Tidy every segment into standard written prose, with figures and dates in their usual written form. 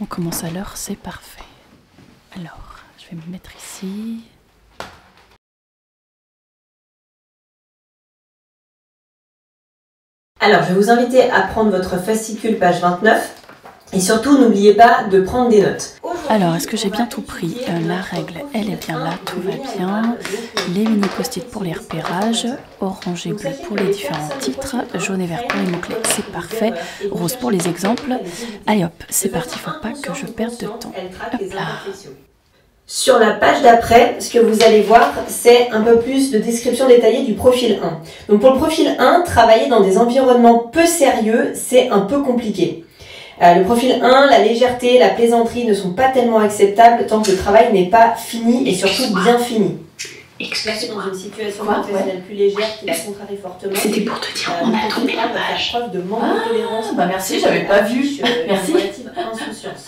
On commence à l'heure, c'est parfait. Alors, je vais me mettre ici. Alors, je vais vous inviter à prendre votre fascicule page 29 et surtout, n'oubliez pas de prendre des notes. Alors, est-ce que j'ai bien tout pris? La règle, elle est bien là, tout va bien. Les mini post-it pour les repérages, orange et bleu pour les différents titres, jaune et vert pour les mots-clés, c'est parfait. Rose pour les exemples. Allez hop, c'est parti, faut pas que je perde de temps. Hop là. Sur la page d'après, ce que vous allez voir, c'est un peu plus de description détaillée du profil 1. Donc pour le profil 1, travailler dans des environnements peu sérieux, c'est un peu compliqué. Le profil 1, la légèreté, la plaisanterie ne sont pas tellement acceptables tant que le travail n'est pas fini et surtout bien fini. Excuse-moi. Dans une situation professionnelle plus légère qui la contrarie fortement. C'était pour te dire, on a tourné la page. Preuve de manque de tolérance. Bah merci, j'avais pas vu. Merci. Relative insouciance.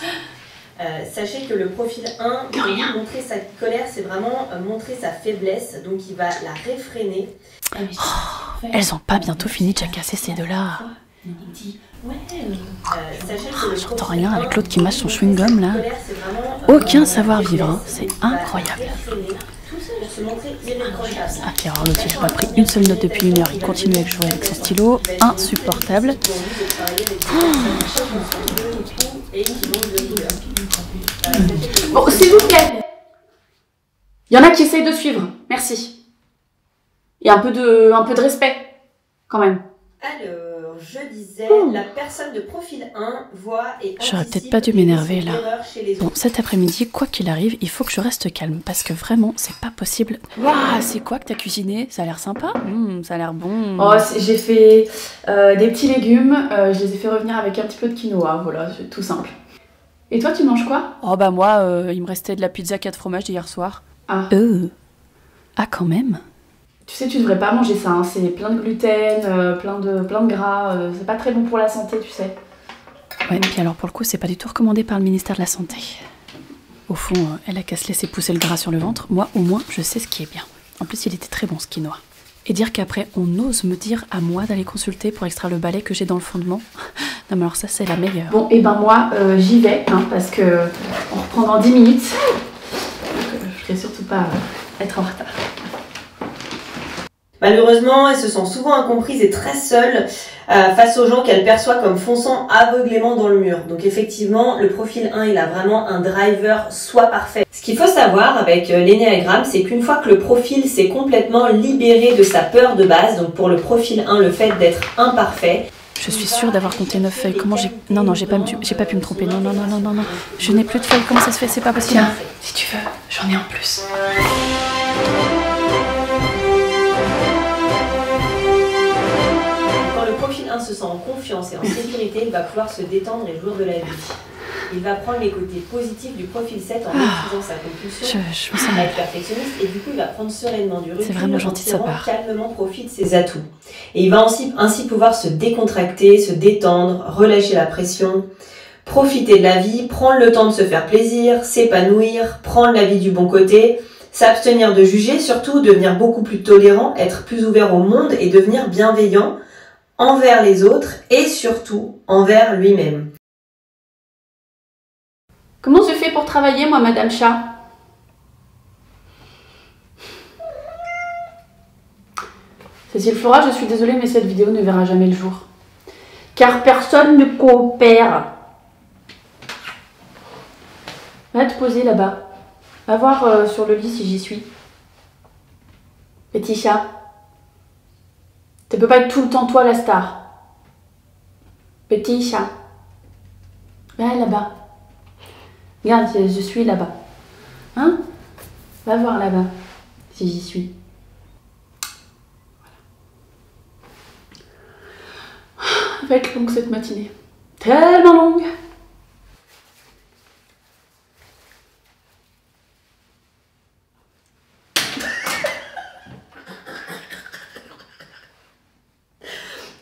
Sachez que le profil 1, montrer sa colère, c'est vraiment montrer sa faiblesse, donc il va la réfréner. Elles ont pas bientôt fini de jacasser ces deux-là. J'entends rien avec l'autre qui mâche son chewing-gum là. Aucun savoir-vivre, hein. C'est incroyable. Ah puis alors l'autre il n'a pas pris une seule note depuis 1 heure, il continue à jouer avec son stylo, insupportable. Bon, s'il vous plaît. Il y en a qui essayent de suivre, merci. Et un peu de respect, quand même. Alors, je disais, la personne de profil 1 voit et j'aurais peut-être pas dû m'énerver là. Bon, cet après-midi, quoi qu'il arrive, il faut que je reste calme parce que vraiment, c'est pas possible. Waouh, c'est quoi que t'as cuisiné? Ça a l'air sympa. Ça a l'air bon. Oh, j'ai fait des petits légumes, je les ai fait revenir avec un petit peu de quinoa, voilà, c'est tout simple. Et toi, tu manges quoi? Oh bah moi, il me restait de la pizza 4 fromages d'hier soir. Ah. Ah quand même. Tu sais, tu devrais pas manger ça, hein. C'est plein de gluten, plein de gras, c'est pas très bon pour la santé, tu sais. Ouais, puis alors pour le coup, c'est pas du tout recommandé par le ministère de la Santé. Au fond, elle a qu'à se laisser pousser le gras sur le ventre. Moi, au moins, je sais ce qui est bien. En plus, il était très bon, ce quinoa. Et dire qu'après, on ose me dire à moi d'aller consulter pour extraire le balai que j'ai dans le fondement. Non mais alors ça, c'est la meilleure. Bon, et ben moi, j'y vais, hein, parce que on reprend dans 10 minutes. Donc, je ne surtout pas être en retard. Malheureusement, elle se sent souvent incomprise et très seule face aux gens qu'elle perçoit comme fonçant aveuglément dans le mur. Donc effectivement, le profil 1, il a vraiment un driver soit parfait. Ce qu'il faut savoir avec l'énéagramme, c'est qu'une fois que le profil s'est complètement libéré de sa peur de base, donc pour le profil 1, le fait d'être imparfait, je suis sûre d'avoir compté 9 feuilles. Comment j'ai... Non, j'ai pas pu me tromper. Non. Je n'ai plus de feuilles. Comment ça se fait? C'est pas possible. Tiens, si tu veux, j'en ai en plus. Quand le profil 1 se sent en confiance et en sécurité, il va pouvoir se détendre et jouir de la vie. Il va prendre les côtés positifs du profil 7 en maîtrisant sa compulsion, je me sens à être perfectionniste, et du coup il va prendre sereinement du recul. C'est vraiment gentil de sa part. Calmement profit de ses atouts. Et il va ainsi pouvoir se décontracter, se détendre, relâcher la pression, profiter de la vie, prendre le temps de se faire plaisir, s'épanouir, prendre la vie du bon côté, s'abstenir de juger, surtout devenir beaucoup plus tolérant, être plus ouvert au monde et devenir bienveillant envers les autres et surtout envers lui-même. Comment je fais pour travailler, moi, Madame Chat? Cécile Flora, je suis désolée, mais cette vidéo ne verra jamais le jour. Car personne ne coopère. Va te poser là-bas. Va voir sur le lit si j'y suis. Petit chat. Tu peux pas être tout le temps toi la star. Petit chat. Va là-bas. Regarde, je suis là-bas. Hein? Va voir là-bas, si j'y suis. Voilà. Elle va être longue cette matinée. Tellement longue!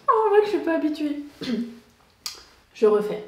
Oh, on voit que je suis pas habituée. Je refais.